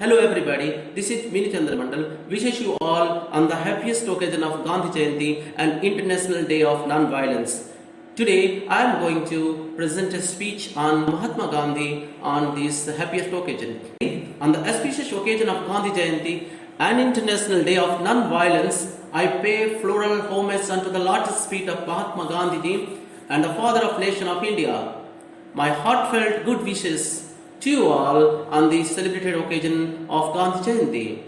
Hello everybody, this is Mini Chandramandal. Wishes you all on the happiest occasion of Gandhi Jayanti and International Day of Non-Violence. Today I am going to present a speech on Mahatma Gandhi on this happiest occasion. On the auspicious occasion of Gandhi Jayanti and International Day of Non-Violence, I pay floral homage unto the lotus feet of Mahatma Gandhi ji and the father of nation of India. My heartfelt good wishes to you all on the celebrated occasion of Gandhi Jayanti.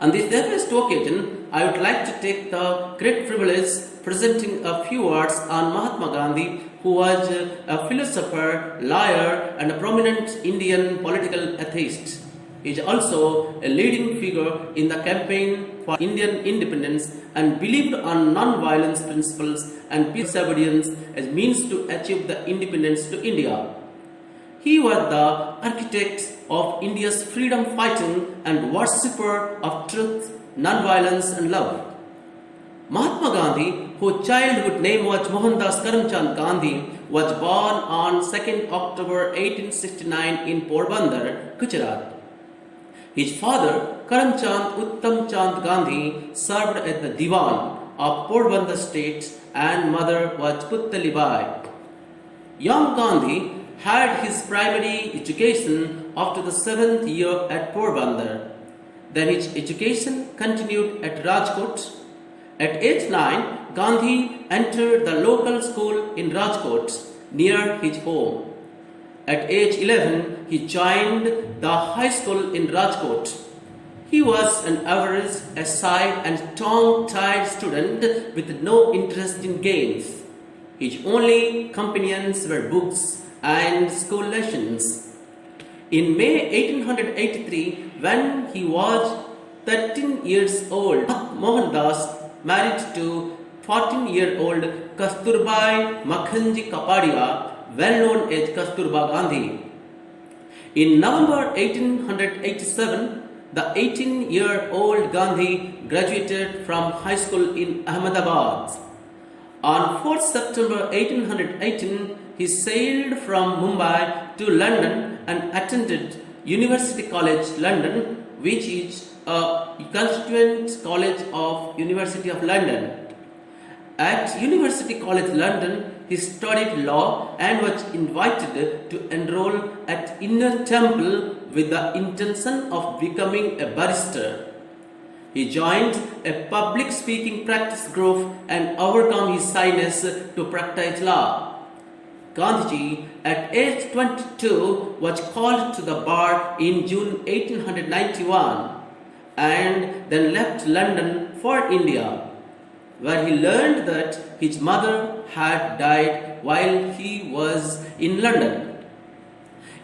On this happiest occasion, I would like to take the great privilege presenting a few words on Mahatma Gandhi, who was a philosopher, lawyer and a prominent Indian political atheist. He is also a leading figure in the campaign for Indian independence and believed on non-violence principles and peace obedience as means to achieve the independence to India. He was the architect of India's freedom fighting and worshipper of truth, non-violence and love. Mahatma Gandhi, whose childhood name was Mohandas Karamchand Gandhi, was born on 2nd October 1869 in Porbandar, Gujarat. His father, Karamchand Uttam Chand Gandhi, served as the Diwan of Porbandar state and mother was Puttali Bai. Young Gandhi had his primary education after the 7th year at Porbandar. Then his education continued at Rajkot. At age 9, Gandhi entered the local school in Rajkot near his home. At age 11, he joined the high school in Rajkot. He was an average, aside and tongue-tied student with no interest in games. His only companions were books and school lessons. In May 1883, when he was 13 years old, Mohandas married to 14-year-old Kasturbai Makhanji Kapadia, well known as Kasturba Gandhi. In November 1887, the 18-year-old Gandhi graduated from high school in Ahmedabad. On 4th September 1818, he sailed from Mumbai to London and attended University College London, which is a constituent college of University of London. At University College London, he studied law and was invited to enroll at Inner Temple with the intention of becoming a barrister. He joined a public speaking practice group and overcome his shyness to practice law. Gandhiji, at age 22, was called to the bar in June 1891 and then left London for India, where he learned that his mother had died while he was in London.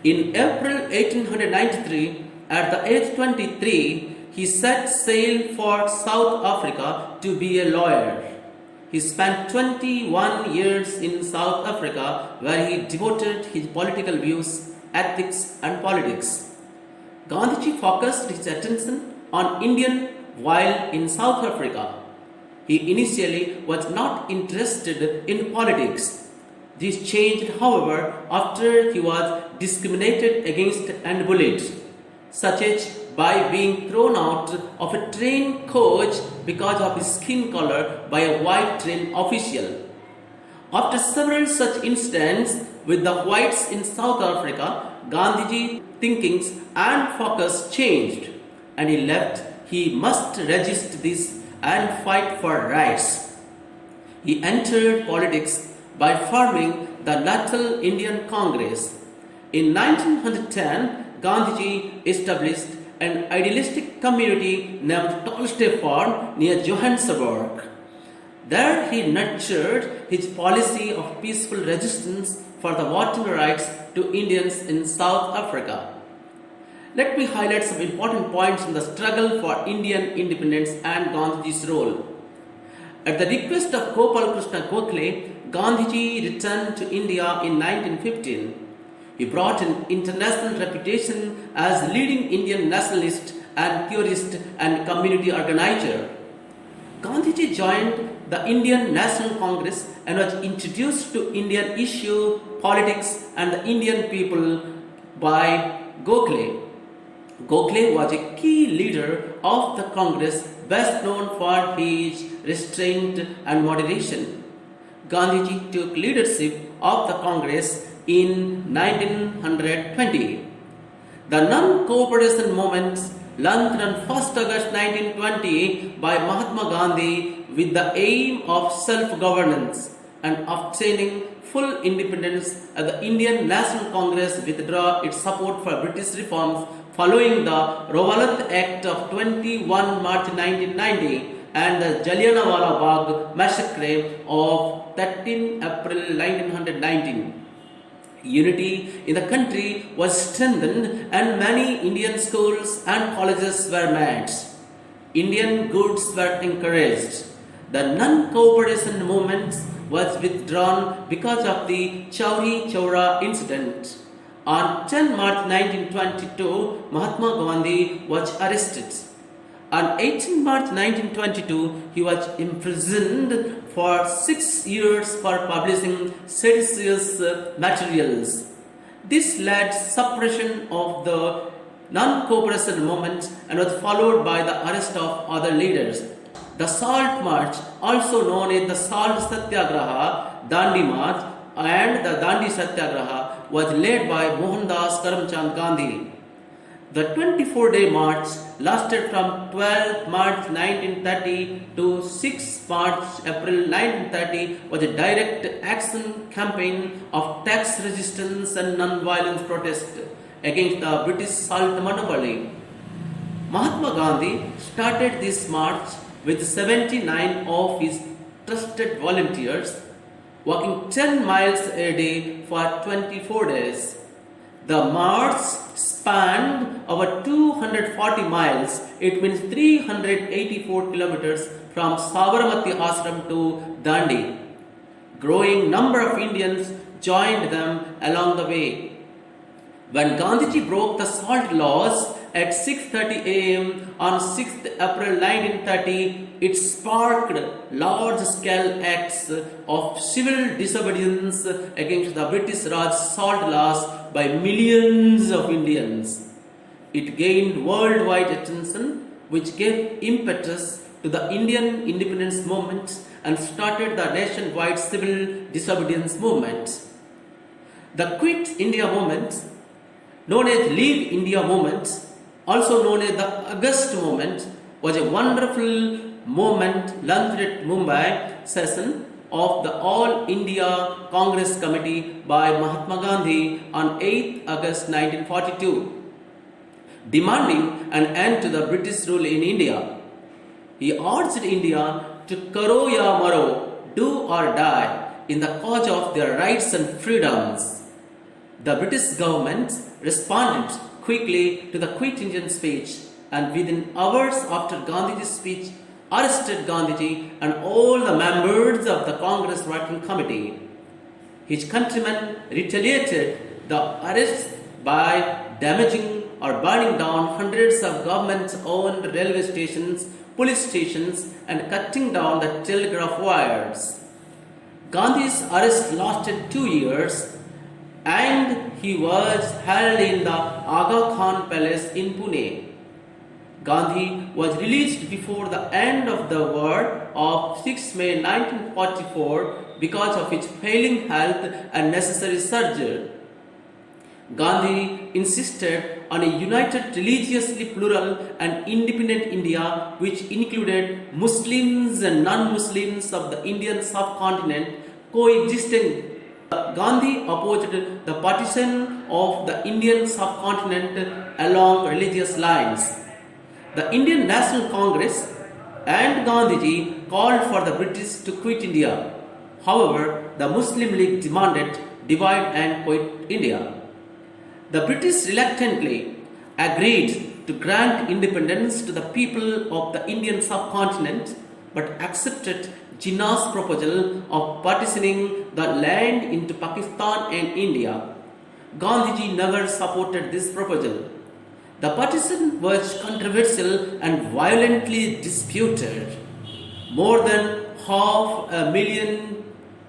In April 1893, at the age 23, he set sail for South Africa to be a lawyer. He spent 21 years in South Africa, where he devoted his political views, ethics and politics. Gandhiji focused his attention on India while in South Africa. He initially was not interested in politics. This changed, however, after he was discriminated against and bullied, such as by being thrown out of a train coach because of his skin color by a white train official. After several such incidents with the whites in South Africa, Gandhiji's thinkings and focus changed, and he left. He must resist this and fight for rights. He entered politics by forming the Natal Indian Congress. In 1910, Gandhiji established an idealistic community named Tolstoy Farm near Johannesburg. There he nurtured his policy of peaceful resistance for the voting rights to Indians in South Africa. Let me highlight some important points in the struggle for Indian independence and Gandhiji's role. At the request of Gopal Krishna Gokhale, Gandhiji returned to India in 1915. He brought an international reputation as leading Indian nationalist and theorist and community organizer. Gandhiji joined the Indian National Congress and was introduced to Indian issue, politics and the Indian people by Gokhale. Gokhale was a key leader of the Congress, best known for his restraint and moderation. Gandhiji took leadership of the Congress in 1920. The non-cooperation movement launched on 1st August 1920 by Mahatma Gandhi with the aim of self-governance and obtaining full independence as the Indian National Congress withdrew its support for British reforms following the Rowlatt Act of 21 March 1990 and the Jallianwala Bagh massacre of 13 April 1919. Unity in the country was strengthened and many Indian schools and colleges were made. Indian goods were encouraged. The non-cooperation movement was withdrawn because of the Chauri Chaura incident. On 10 March 1922, Mahatma Gandhi was arrested. On 18 March 1922, he was imprisoned for 6 years for publishing seditious materials. This led suppression of the non-cooperation movement and was followed by the arrest of other leaders. The Salt March, also known as the Salt Satyagraha, Dandi March, and the Dandi Satyagraha, was led by Mohandas Karamchand Gandhi. The 24-day march lasted from 12 March 1930 to 6 March April 1930 was a direct action campaign of tax resistance and non-violent protest against the British salt monopoly. Mahatma Gandhi started this march with 79 of his trusted volunteers, walking 10 miles a day for 24 days. The march spanned over 240 miles, it means 384 kilometers from Sabarmati Ashram to Dandi. Growing number of Indians joined them along the way. When Gandhiji broke the salt laws at 6:30 a.m. on 6th April 1930, it sparked large-scale acts of civil disobedience against the British Raj salt laws by millions of Indians. It gained worldwide attention, which gave impetus to the Indian independence movement and started the nationwide civil disobedience movement. The Quit India movement, known as Leave India movement, also known as the August movement, was a wonderful movement launched at Mumbai session of the All India Congress Committee by Mahatma Gandhi on 8th August 1942, demanding an end to the British rule in India. He urged India to karo ya maro, do or die, in the cause of their rights and freedoms. The British government responded quickly to the Quit India speech, and within hours after Gandhiji's speech, arrested Gandhiji and all the members of the Congress Working Committee. His countrymen retaliated the arrests by damaging or burning down hundreds of government-owned railway stations, police stations, and cutting down the telegraph wires. Gandhi's arrest lasted 2 years, and he was held in the Aga Khan Palace in Pune. Gandhi was released before the end of the war of 6 May 1944 because of his failing health and necessary surgery. Gandhi insisted on a united, religiously plural and independent India which included Muslims and non-Muslims of the Indian subcontinent coexisting. Gandhi opposed the partition of the Indian subcontinent along religious lines. The Indian National Congress and Gandhiji called for the British to quit India. However, the Muslim League demanded divide and quit India. The British reluctantly agreed to grant independence to the people of the Indian subcontinent but accepted Jinnah's proposal of partitioning the land into Pakistan and India. Gandhiji never supported this proposal. The partition was controversial and violently disputed. More than 500,000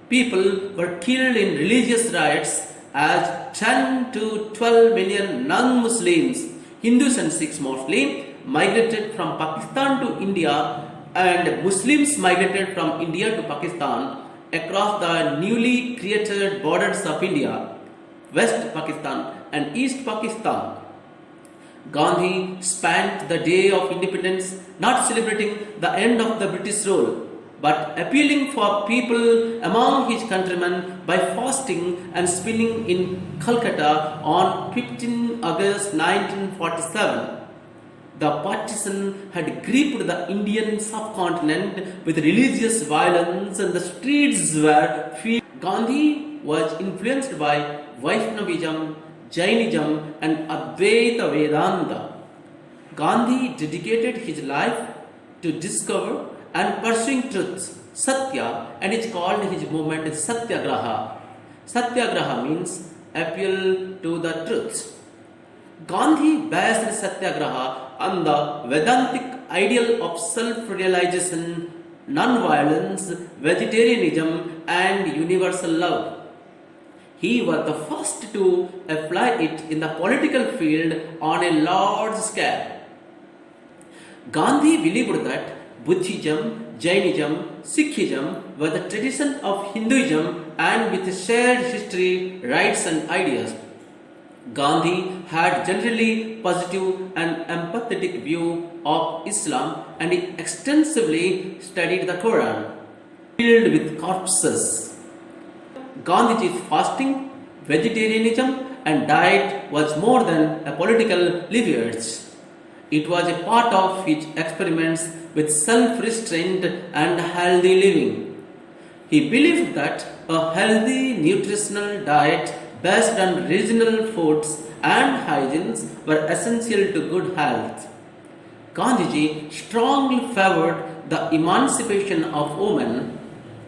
people were killed in religious riots as 10 to 12 million non-Muslims, Hindus and Sikhs mostly migrated from Pakistan to India, and Muslims migrated from India to Pakistan across the newly created borders of India, West Pakistan and East Pakistan. Gandhi spent the day of independence not celebrating the end of the British rule, but appealing for people among his countrymen by fasting and spinning in Calcutta on 15 August 1947. The partition had gripped the Indian subcontinent with religious violence, and the streets were filled. Gandhi was influenced by Vaishnavism, Jainism and Advaita Vedanta. Gandhi dedicated his life to discover and pursuing truth, Satya, and is called his movement Satyagraha. Satyagraha means appeal to the truth. Gandhi based Satyagraha on the Vedantic ideal of self-realization, non-violence, vegetarianism and universal love. He was the first to apply it in the political field on a large scale. Gandhi believed that Buddhism, Jainism, Sikhism were the tradition of Hinduism and with shared history, rights and ideas. Gandhi had generally positive and empathetic view of Islam, and he extensively studied the Quran, filled with corpses. Gandhiji's fasting, vegetarianism and diet was more than a political lineage. It was a part of his experiments with self-restraint and healthy living. He believed that a healthy nutritional diet based on regional foods and hygienes were essential to good health. Gandhiji strongly favored the emancipation of women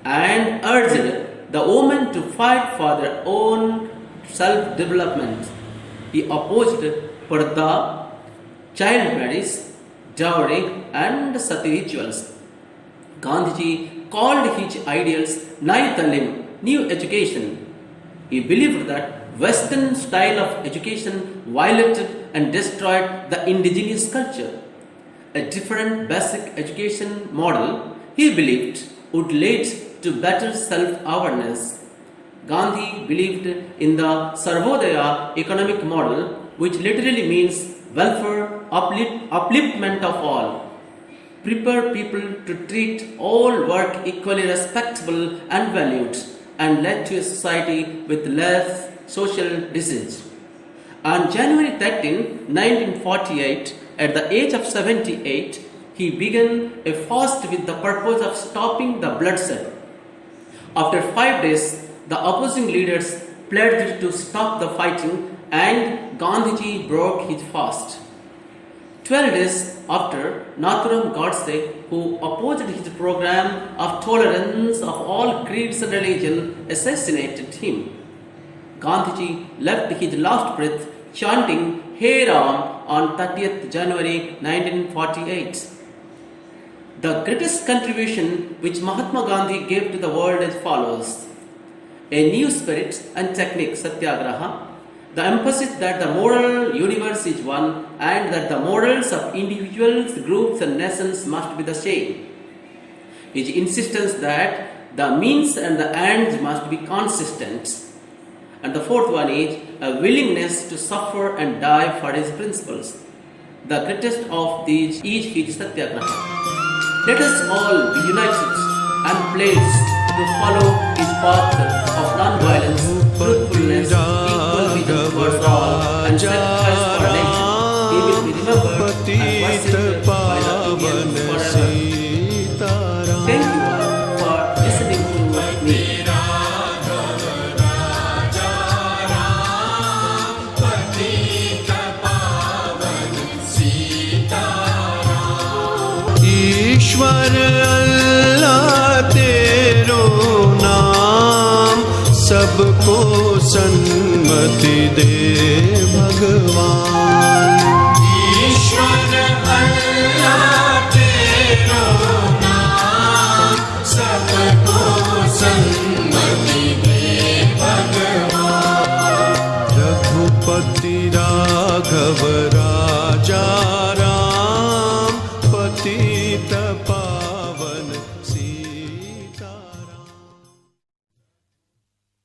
and urged the women to fight for their own self-development. He opposed parda, child marriage, dowry and sati rituals. Gandhiji called his ideals Nai Talim, new education. He believed that Western style of education violated and destroyed the indigenous culture. A different basic education model, he believed, would lead to better self-awareness. Gandhi believed in the Sarvodaya economic model, which literally means welfare, upliftment of all. Prepare people to treat all work equally respectable and valued, and led to a society with less social disease. On January 13, 1948, at the age of 78, he began a fast with the purpose of stopping the bloodshed. After 5 days, the opposing leaders pledged to stop the fighting, and Gandhiji broke his fast. 12 days after, Nathuram Godse, who opposed his program of tolerance of all creeds and religion, assassinated him. Gandhiji left his last breath chanting Hey Ram on 30th January 1948. The greatest contribution which Mahatma Gandhi gave to the world as follows: a new spirit and technique, Satyagraha, the emphasis that the moral universe is one and that the morals of individuals, groups and nations must be the same. His insistence that the means and the ends must be consistent. And the fourth one is a willingness to suffer and die for his principles. The greatest of these is his Satyagraha. Let us all be united and pledge to follow his path of non-violence, truthfulness, equal vision for all, and sacrifice for nation. He will be remembered and worshipped by the Indians forever. Thank you all for listening to me. ईश्वर अल्लाह तेरो नाम सबको सन्मति दे भगवान।